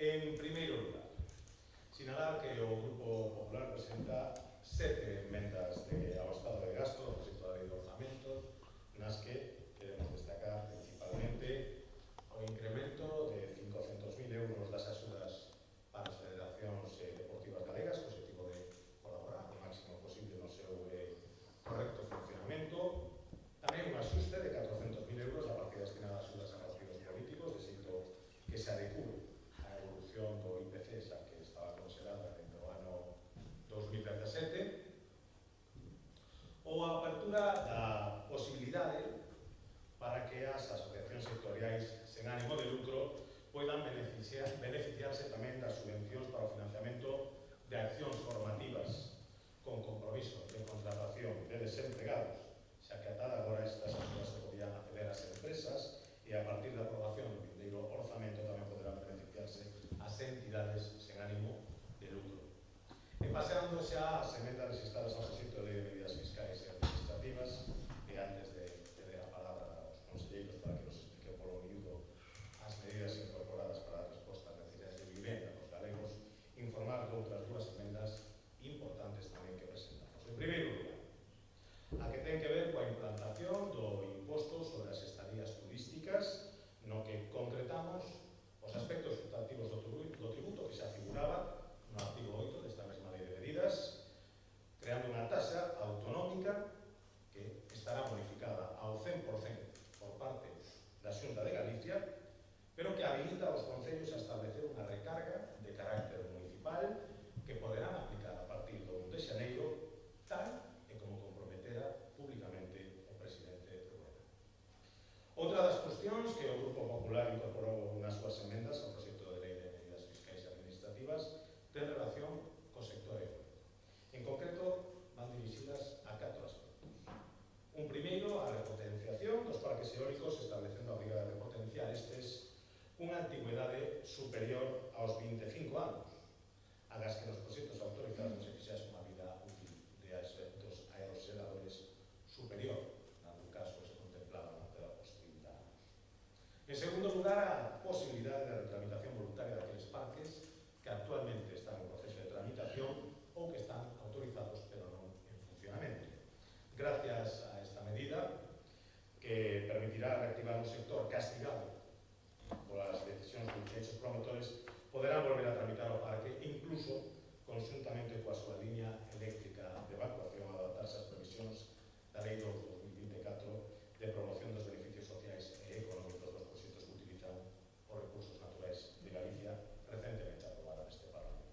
En primeiro lugar, sinalar que o Grupo Popular presenta 7 emendas ao estado de gasto do proxecto da Lei de Orzamento, nas que queremos destacar principalmente o incremento de 500.000 euros das axudas para as federacións deportivas galegas, co objetivo de colaborar o máximo posible no seu correcto funcionamento. Tamén un axuste de 400.000 euros da partida destinada a axudas a partidos políticos, de xeito que se adecue a evolución do IPC, xa que estaba considerada dentro do ano 2017, ou a apertura da posibilidade para que as asociacións sectoriais sen ánimo de lucro poidan beneficiarse tamén das subvencións para o financiamento de accións formativas con compromiso de contratación de desempregados, xa que ata agora estas axudas se podían acceder ás empresas e a partir da aprobación do vindeiro orzamento tamén poderán beneficiarse as entidades sen ánimo de lucro. E paseando xa as emendas registradas ao proxecto de lei de medidas fiscais e administrativas, e antes de ceder a palabra aos conselleiros para que nos expliquen polo miúdo as medidas incorporadas para dar resposta ás necesidades de vivenda dos galegos, informar de outras dúas emendas importantes tamén que presentamos. En primeiro lugar, a que ten que ver coa implantación do imposto sobre as estadías turísticas, no que concretamos os aspectos sustantivos do tributo que xa figuraba no artigo 8 desta mesma lei de medidas, creando unha taxa autonómica que estará bonificada ao 100% por parte da Xunta de Galicia, pero que habilita aos concellos a establecer unha recarga de carácter municipal que poderán aplicar a partir do 1 de xaneiro, tal e como comprometera públicamente o presidente Rueda. Outra das cuestións que o Grupo Popular incorporou nas súas emendas ao proxecto de lei de medidas fiscais e administrativas ten relación co sector eólico. En concreto, van dirixidas a 4 aspectos. Un primeiro, a repotenciación dos parques eólicos, establecendo a obriga de repotenciar estes unha antigüedade superior aos 25 anos, agas que nos proxectos autorizados se fixase unha vida útil dos aerogeneradores superior, no caso que se contemplaba ata os 30 anos. En segundo lugar, a posibilidade de retramitación voluntaria daqueles parques que actualmente están en proceso de tramitación ou que están autorizados pero non en funcionamento. Gracias a esta medida, que permitirá reactivar un sector castigado polas decisións dos promotores, poderán volver a tramitar o parque, incluso conjuntamente coa súa liña eléctrica de evacuación, a adaptarse ás previsións da Lei 2024 de promoción dos beneficios sociais e económicos dos proxectos que utilizan os recursos naturais de Galicia, recentemente aprobada neste Parlamento.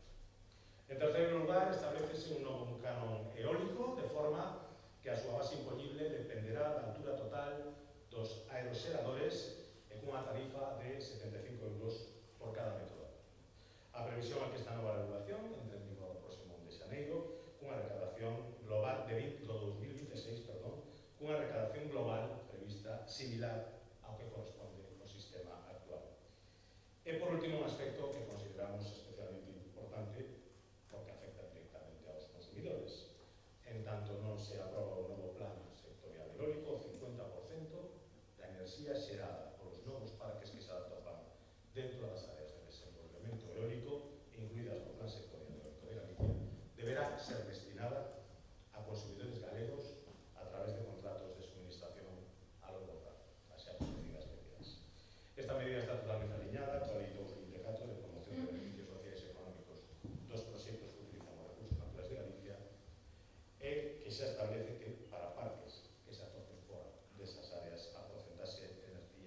En terceiro lugar, establecese un novo canon eólico, de forma que a súa base impoñible dependerá da altura total dos aeroxeradores e cunha tarifa de 75 euros por cada metro. A previsión é que esta nova regulación entre en vigor o próximo 1 de xaneiro cunha recadación global de 2026, cunha recadación global prevista similar ao que corresponde ao sistema actual. E por último, un aspecto que consideramos especialmente importante porque afecta directamente aos consumidores. En tanto non se aproba o novo plan sectorial eólico, o 50% da enerxía xerada polos novos parques que se atopan dentro das áreas de desenvolvemento eólico, incluídas no plan sectorial eólico de Galicia, deberá ser destinada a consumidores galegos a través de contratos de suministración a longo prazo, as xa conocidas medidas. Esta medida está totalmente alineada coa Lei 2024 de promoción de beneficios sociais e económicos dos proxectos que utilizan os recursos naturales de Galicia e que xa establece que para parques que se atopen fora desas áreas a porcentaxe de enerxía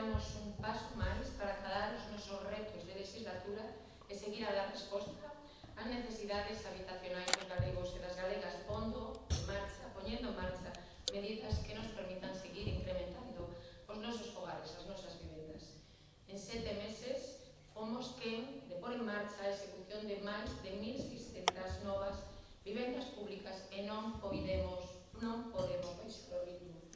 consideramos un paso máis para acadar os nosos retos de legislatura e seguir a dar resposta ás necesidades habitacionais dos galegos e das galegas, poñendo en marcha medidas que nos permitan seguir incrementando os nosos fogares, as nosas vivendas. En 7 meses fomos quen de pôr en marcha a execución de máis de 1.600 novas vivendas públicas e non podemos baixar o ritmo.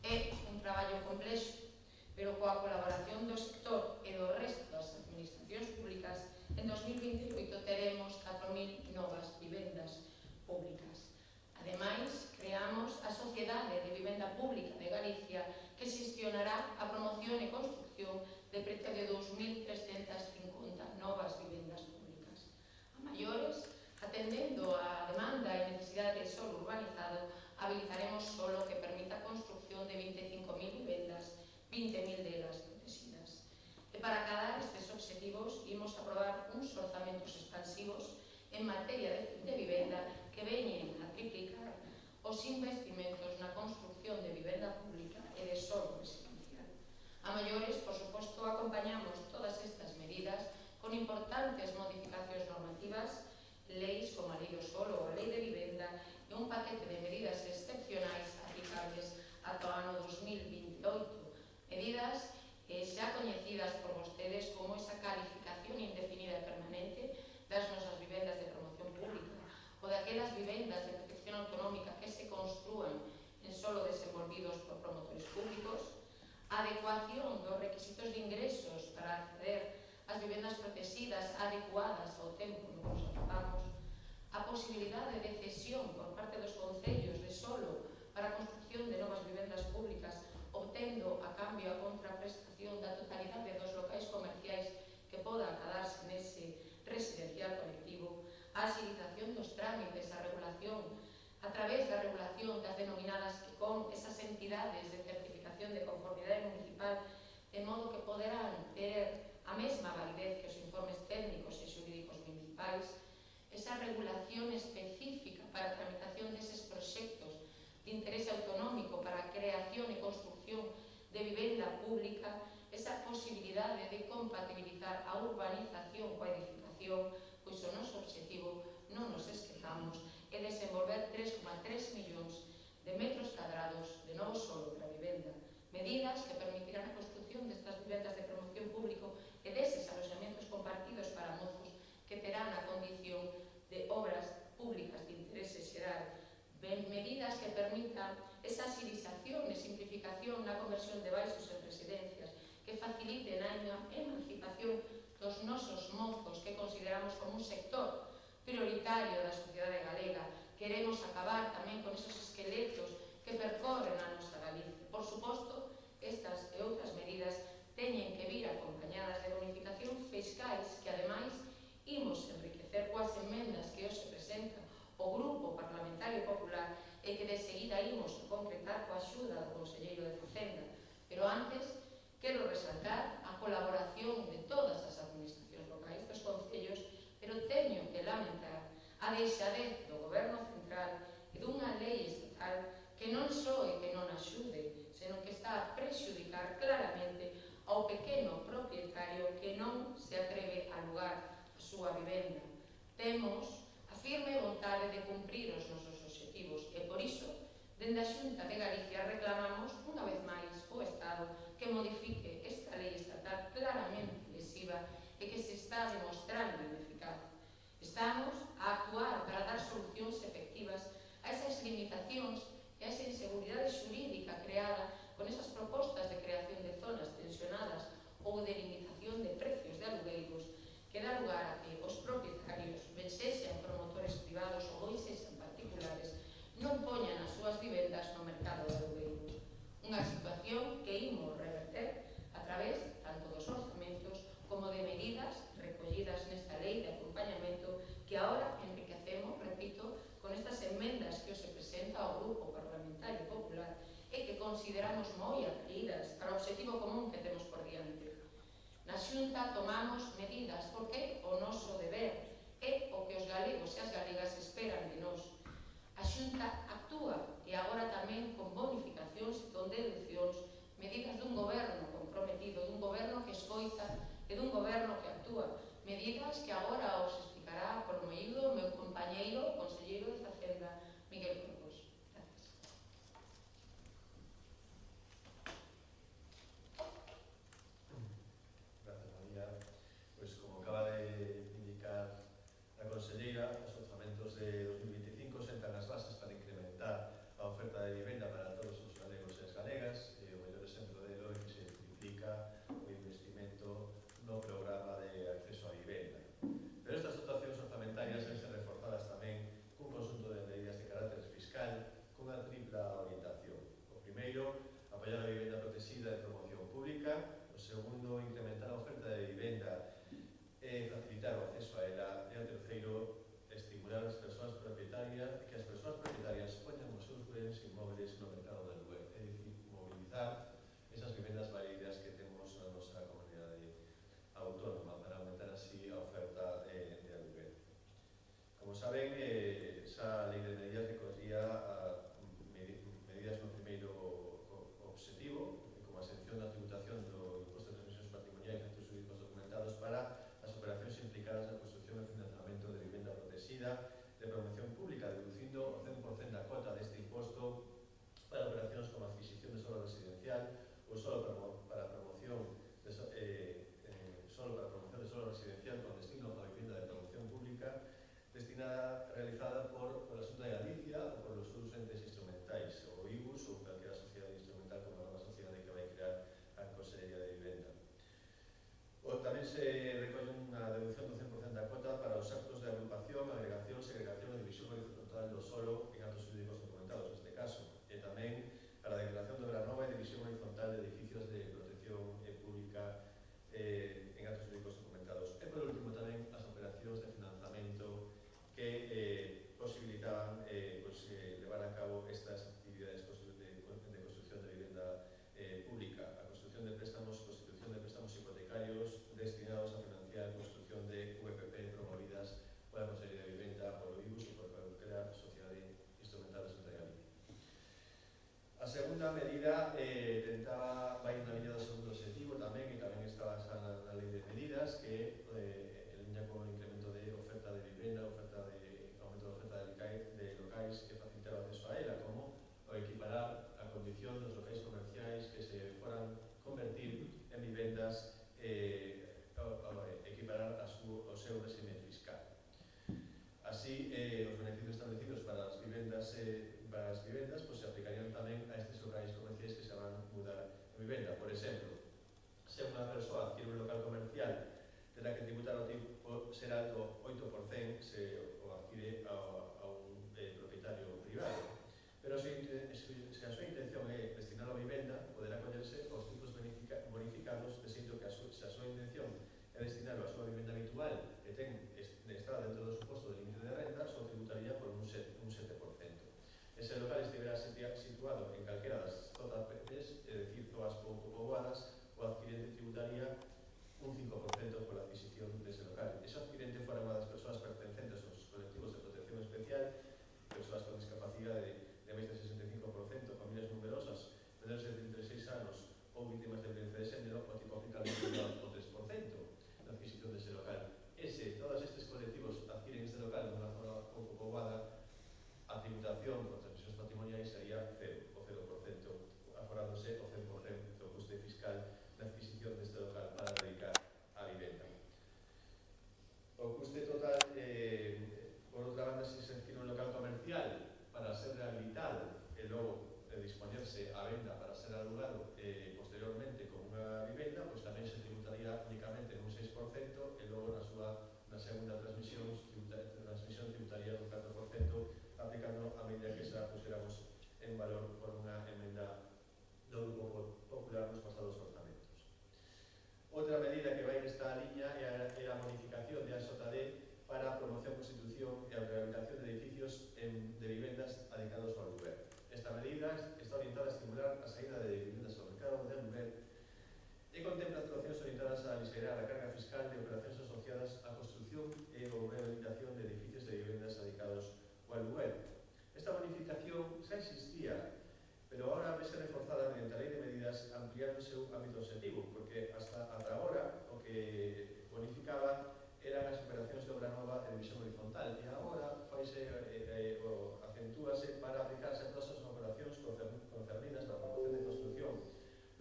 É un traballo complexo, pero coa colaboración do sector e do resto das administracións públicas, en 2028 teremos 4.000 novas vivendas públicas. Ademais, creamos a Sociedade de Vivenda Pública de Galicia, que xestionará a promoción e construcción de preto de 2.350 novas vivendas públicas. A maiores, atendendo a demanda e necesidade de solo urbanizado, habilitaremos solo que permita a construcción de 25.000 vivendas, 20.000 delas protegidas. E para acadar estes obxectivos, imos aprobar uns orzamentos expansivos en materia de vivenda que veñen a triplicar os investimentos na construcción de vivenda pública e de solo residencial. A maiores, por suposto, acompañamos todas estas medidas con importantes modificacións normativas, leis como a Lei do Solo ou a Lei de Vivenda e un paquete de medidas excepcionais aplicables ata o ano 2028. Medidas xa coñecidas por vostedes como esa calificación indefinida e permanente das nosas vivendas de promoción pública ou daquelas vivendas de protección autonómica que se construan en solo desenvolvidos por promotores públicos, a adecuación dos requisitos de ingresos para acceder ás vivendas protegidas adecuadas ao tempo no que nos atopamos, a posibilidade de cesión por parte dos concellos de solo para a construcción de novas vivendas públicas, obtendo a cambio a contraprestación da totalidade dos locais comerciais que poda acadarse nese residencial colectivo, a agilización dos trámites, a regulación, a través da regulación das denominadas con esas entidades de certificación de conformidade municipal, de modo que poderán ter a mesma validez que os informes técnicos e xurídicos municipais, esa regulación específica para a tramitación deses proxectos de interese autonómico para a creación e construcción de vivenda pública, esa posibilidade de compatibilizar a urbanización coa edificación, pois o noso obxectivo, non nos esquezamos, é desenvolver 3,3 millóns de metros cadrados de novo solo para a vivenda, medidas que permitirán a construcción destas vivendas de promoción público e deses aloxamentos compartidos para mozos que terán a condición de obras públicas de interese xeral, medidas que permitan esa agilización e simplificación na conversión de baixos en residencias, que faciliten a emancipación dos nosos mozos que consideramos como un sector prioritario da sociedade galega. Queremos acabar tamén con esos esqueletos que percorren a nosa Galicia. Por suposto, estas e outras medidas teñen que vir acompañadas de bonificación fiscais que, ademais, imos enriquecer coas emendas que hoxe presenta o Grupo Parlamentario Popular e que de seguida imos a concretar coa axuda do Conselleiro de Facenda. Pero antes, quero resaltar a colaboración de todas as administracións locais dos concellos, pero teño que lamentar a deixadez do Goberno Central e dunha lei estatal que non só e que non axude, senón que está a prexudicar claramente ao pequeno propietario que non se atreve a alugar a súa vivenda. Temos a firme vontade de cumprir os nosos obxectivos e, por iso, dende a Xunta de Galicia reclamamos unha vez máis ao Estado que modifique esta lei estatal claramente lesiva e que se está demostrando ineficaz. Estamos a actuar para dar solucións efectivas a esas limitacións e a esa inseguridade xurídica creada con esas propostas de creación de zonas tensionadas ou de limitación de precios de alugueiros que dá lugar a que os propietarios, ben sexan promotores privados ou ben sexan particulares, non poñan as súas vivendas no mercado de alugueiros. Unha situación que imos reverter a través tanto dos orzamentos como de medidas recollidas nesta lei de acompañamento que ahora enriquecemos, repito, con estas enmendas que se presenta ao Grupo Parlamentario Popular e que consideramos moi atraídas para o obxectivo común que temos por diante. Na Xunta tomamos medidas porque o noso deber é o que os galegos e as galegas esperan de nós. A Xunta actúa e agora tamén con bonificacións e con deduccións, medidas dun goberno comprometido comprometido, dun goberno que escoita e dun goberno que actúa. Medidas que agora os explicará por moído o meu compañeiro, o conselleiro de Facenda, Miguel Corpos. Gracias. Gracias, María. Pois, como acaba de indicar a conselleira, os orzamentos de 2025 sentan as bases para incrementar a oferta de vivenda para todos os galegos e as galegas, e o mellor exemplo delo é que se triplica o investimento no programa de acceso a vivenda. Pero estas dotacións orzamentarias deben ser reforzadas tamén cun conjunto de medidas de carácter fiscal cunha tripla orientación. O primeiro, apoiar a vivenda protegida de promoción pública. O segundo, incrementar a oferta de vivenda e facilitar o acceso a ela. E o terceiro, estimular as persoas propietarias, que as persoas propietarias poñan os seus bens inmóviles no mercado de aluguer, é dicir, mobilizar esas vivendas válidas que temos na nosa comunidade autónoma para aumentar así a oferta de aluguer. Como saben, esa lei de medidas recollía medidas no primeiro obxectivo, como a exención da tributación do imposto de transmisións patrimoniais de actos jurídicos documentados para as operacións implicadas na construcción e financiamento de vivenda protegida de promoción pública, deducindo o 100% da cota deste imposto para operacións como a adquisición de solo residencial ou solo para promoción de solo residencial con destino a vivenda de promoción pública realizada por la Xunta de Galicia ou por los seus entes instrumentais, o IBUS ou calquera sociedade instrumental como a nova sociedade que vai crear a Consellería de Vivenda. Tamén se recolle unha deducción do 100% da cota para os actos de agrupación, agregación, segregación e división horizontal do solo en actos jurídicos documentados, neste caso, e tamén para a declaración de obra nova e división horizontal de edificios de protección pública en actos jurídicos documentados. E, por último, tamén as operacións de financiamento que posibilitaban levar a cabo estas actividades de construcción de vivenda pública, a construcción de préstamos, constitución de préstamos hipotecarios destinados a financiar a construcción de VPP promovidas pola Consellería de Vivenda, polo IBUS e por calquera sociedade instrumental de Xunta de Galicia. A segunda medida vai na liña do segundo objetivo tamén, e tamén está basada na lei de medidas, que en liña con o incremento de oferta de vivenda, aumento de oferta de locais que facilitar o acceso a ela, como o equiparar a condición dos locais comerciais que se foran convertir en vivendas, equiparar o seu régimen fiscal. Así, os beneficios establecidos para as vivendas pues, se aplicarían tamén a estes locais comerciais que se van mudar en vivenda. Por exemplo, se unha persoa adquire un local comercial terá que tributar o tipo será do 8% se o adquire a un propietario privado. Pero se a súa intención é destinar a vivenda, poderá collerse os tipos bonificados, de xeito que se a súa intención é destinar a súa vivenda habitual e está dentro do suposto del límite de renda, só tributaría por un 7%. Ese local estivera situado en calquera das zonas verdes, é dicir, zonas pouco poboadas, o adquirente tributaría un 5% pola adquisición dese local. Ese adquirente fora unha das persoas pertencentes aos colectivos de protección especial, persoas con discapacidade de máis de 65%, familias numerosas, menores de 36 anos ou vítimas de violencia de xénero, o tipo aplicable sería o 3% na adquisición dese local. Todos estes colectivos adquiren este local nunha zona pouco poboada, a tributación por transmisións patrimoniais sería o 0%, aforándose o 100% do custe fiscal na adquisición deste local para dedicar a vivenda. O custe total, por outra banda, se adquire un local comercial para ser rehabilitado e logo dispoñerse a venda para ser alugado posteriormente como unha vivenda, pois tamén se tributaría únicamente nun 6% e logo na segunda transmisión tributaría un 4%, aplicando a medida que xa puxéramos en valor por unha emenda do Grupo Popular nos pasados orzamentos. Outra medida que vai nesta liña é a bonificación de AXD para a promoción, constitución e a rehabilitación de edificios de vivendas dedicados ao aluguer. Esta medida está orientada a estimular a saída de vivendas ao mercado de aluguer e contempla actuacións orientadas a aligerar a carga fiscal de operacións asociadas á construcción e ou rehabilitación de edificios de vivendas dedicados ao aluguer. Esta bonificación xa existía visión horizontal, e agora acentúase para aplicarse a todas as operacións concernidas na promoción de construción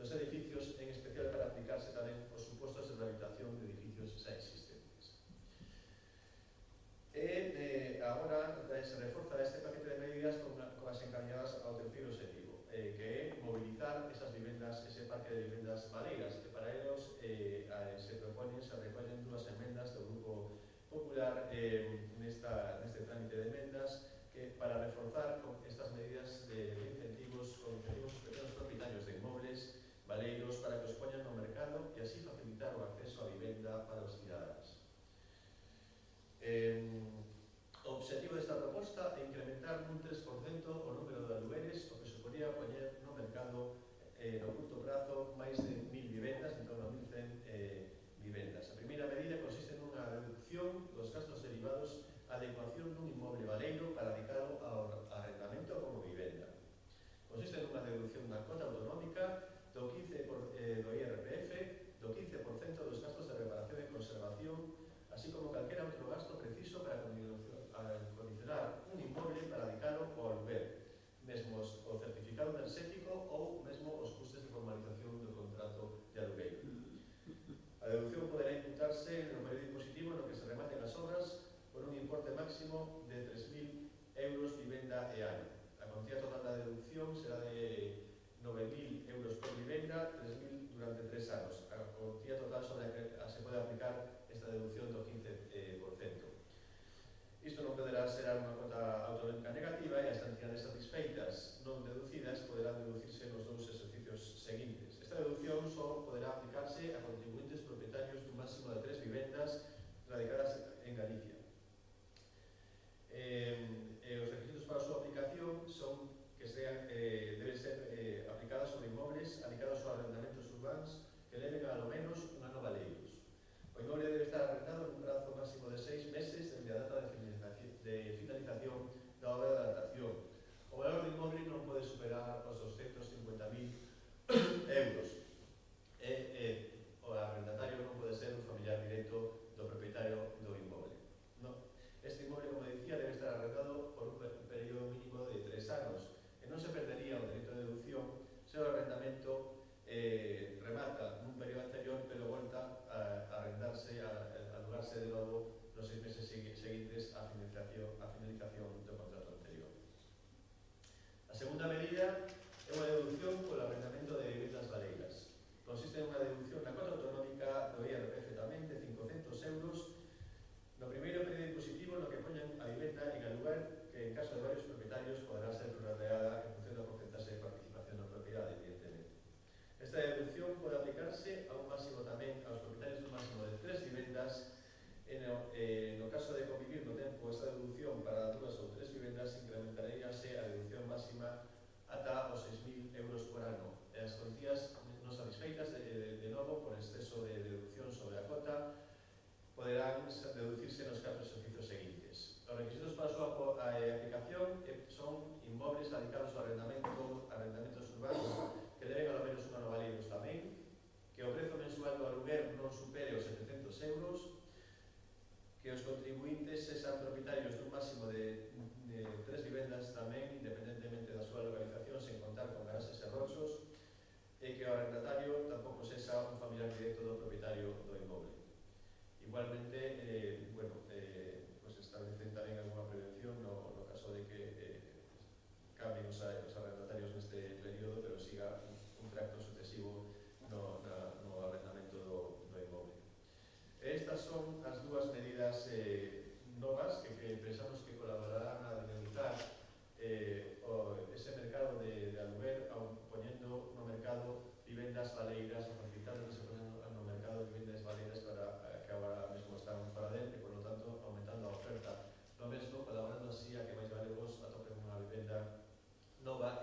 dos edificios, en especial para aplicarse tamén os supostos de rehabilitación de edificios xa existentes. Agora se reforza este paquete de medidas con as encaminadas ao terceiro objetivo, que é mobilizar esas vivendas, ese parque de vivendas baleiras, que para eles se recollen dúas emendas do Grupo Popular neste trámite de emendas, que para reforzar con estas medidas de incentivos aos pequenos propietarios de inmobles baleiros para que os poñan no mercado e así facilitar o acceso á vivenda para os cidadáns. O objetivo desta proposta é incrementar nun 3% o número de alugueres, o que suporía poñer no mercado no curto prazo máis de 1.000 vivendas, en torno a 1.100 vivendas. A primeira medida consiste nunha reducción dos gastos derivados á adecuación dun inmoble baleiro para dedicado ao arrendamento como vivenda. Consiste nunha reducción da cota autonómica do 15% do IRPF, do 15% dos gastos de reparación e conservación, así como calquera outro gasto preciso para condicionar un inmoble para dedicalo ao aluguer, mesmo o certificado enerxético ou mesmo os custes de formalización do contrato de alugueiro. A deducción poderá imputarse no período impositivo no que se rematen as obras por un importe máximo de 3.000 euros vivenda e ano. A cuantía total da deducción será de 9.000 euros por vivenda, 3.000 durante 3 anos. A cuantía total sobre a que se pode aplicar esta deducción do 15%. Isto non poderá ser unha cota autonómica negativa e as cantidades satisfeitas non deducidas poderán deducirse nos 2 exercicios seguintes. Esta deducción só poderá aplicarse a contribuyentes propietarios dun máximo de 3 vivendas radicadas en Galicia. Os requisitos para a súa aplicación son que deben ser aplicadas sobre inmobles alicados aos arrendamentos urbanos que leven ao menos un ano baleiros. O inmoble debe estar arrendado nun prazo máximo de 6 meses desde a data de finalización da obra de adaptación. O valor do inmoble non pode superar os 250.000 euros. O arrendatario non pode ser un familiar directo do propietario do inmoble. Este inmoble, como decía, debe estar arrendado por un período mínimo de 3 anos e non se perdería o dereito de deducción se o arrendamento remata nun período anterior pero volta a arrendarse, a alugarse de novo nos 6 meses seguintes á finalización do contrato anterior. A segunda medida é unha deducción polo arrendamento de vivendas baleiras. Consiste en unha deducción na cota autonómica do IRPF tamén de 500 euros no primeiro período impositivo no que poñan a vivenda en alugar, que en caso de varios propietarios poderá ser prorrateada en función do porcentaxe de participación na propiedade, evidentemente. Esta deducción pode aplicarse a un máximo tamén aos propietarios dun máximo de 3 vivendas. No caso de convivir no tempo esta deducción para 2 ou 3 vivendas incrementaríase a deducción máxima ata os 6.000 euros por ano. E as cuantías non satisfeitas, de novo, por exceso de deducción sobre a cota, poderán deducirse nos 4 exercicios seguintes. Os requisitos para a súa aplicación son inmobles adicados ao arrendamentos urbanos que deben ao menos un ano baleiros tamén, que o prezo mensual do aluguer non supere os 700 euros, que os contribuintes sexan propietarios dun máximo de 3 vivendas tamén, independentemente da súa localización, sen contar con garaxes e rochos, e que o arrendatario tampouco sexa un familiar directo do propietario do inmoble. Igualmente, pues establecen tamén alguna prevención no caso de que cambien os arrendatarios neste período, pero siga un tracto sucesivo no arrendamento do inmoble. Estas son as dúas medidas novas que pensamos que colaborarán a dinamizar ese mercado de aluguer, poñendo no mercado vivendas baleiras, facilitando que se ponen no mercado vivendas baleiras para que agora mesmo están fora del e, por lo tanto, aumentando a oferta no mesmo, colaborando así a que máis galegos atopen unha vivenda nova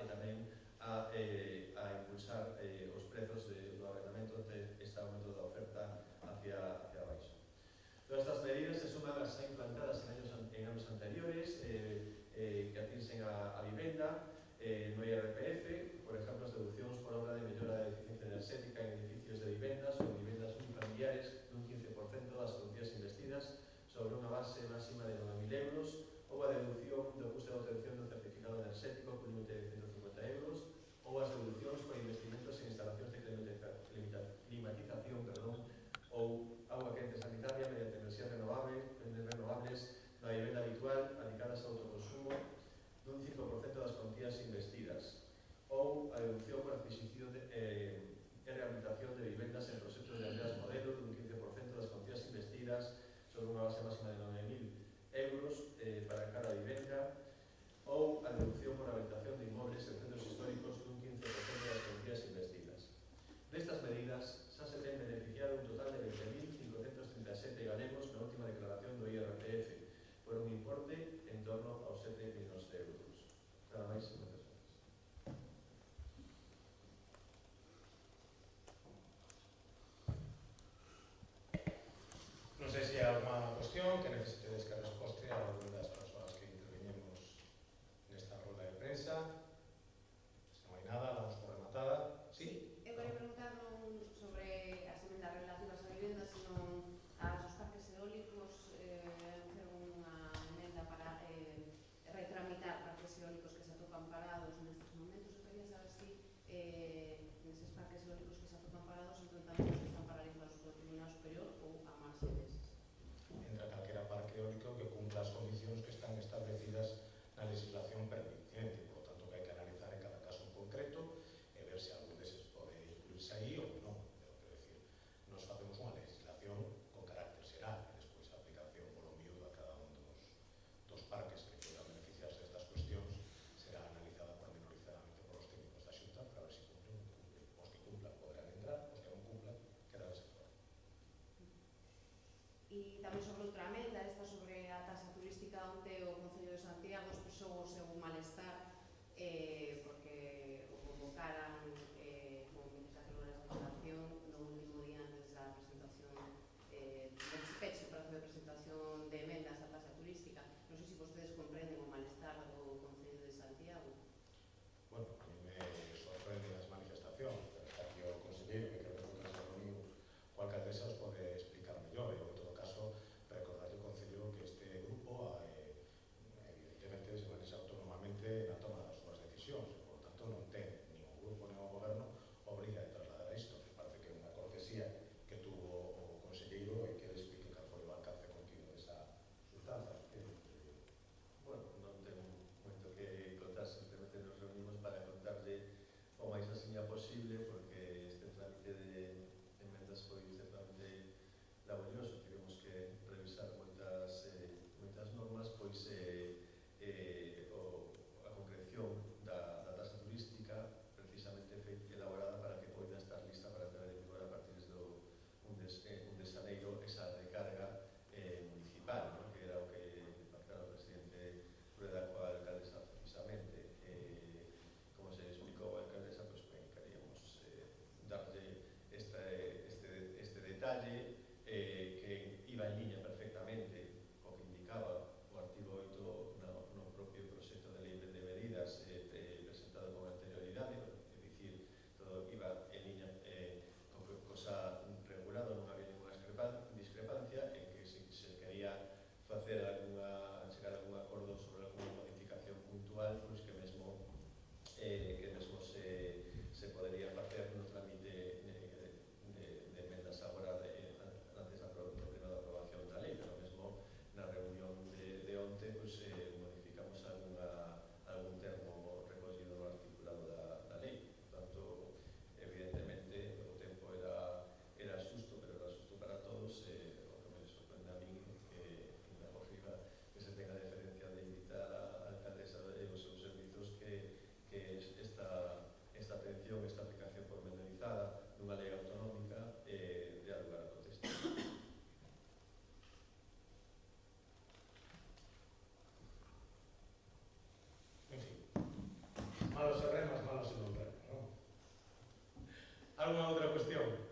Alguna outra cuestión?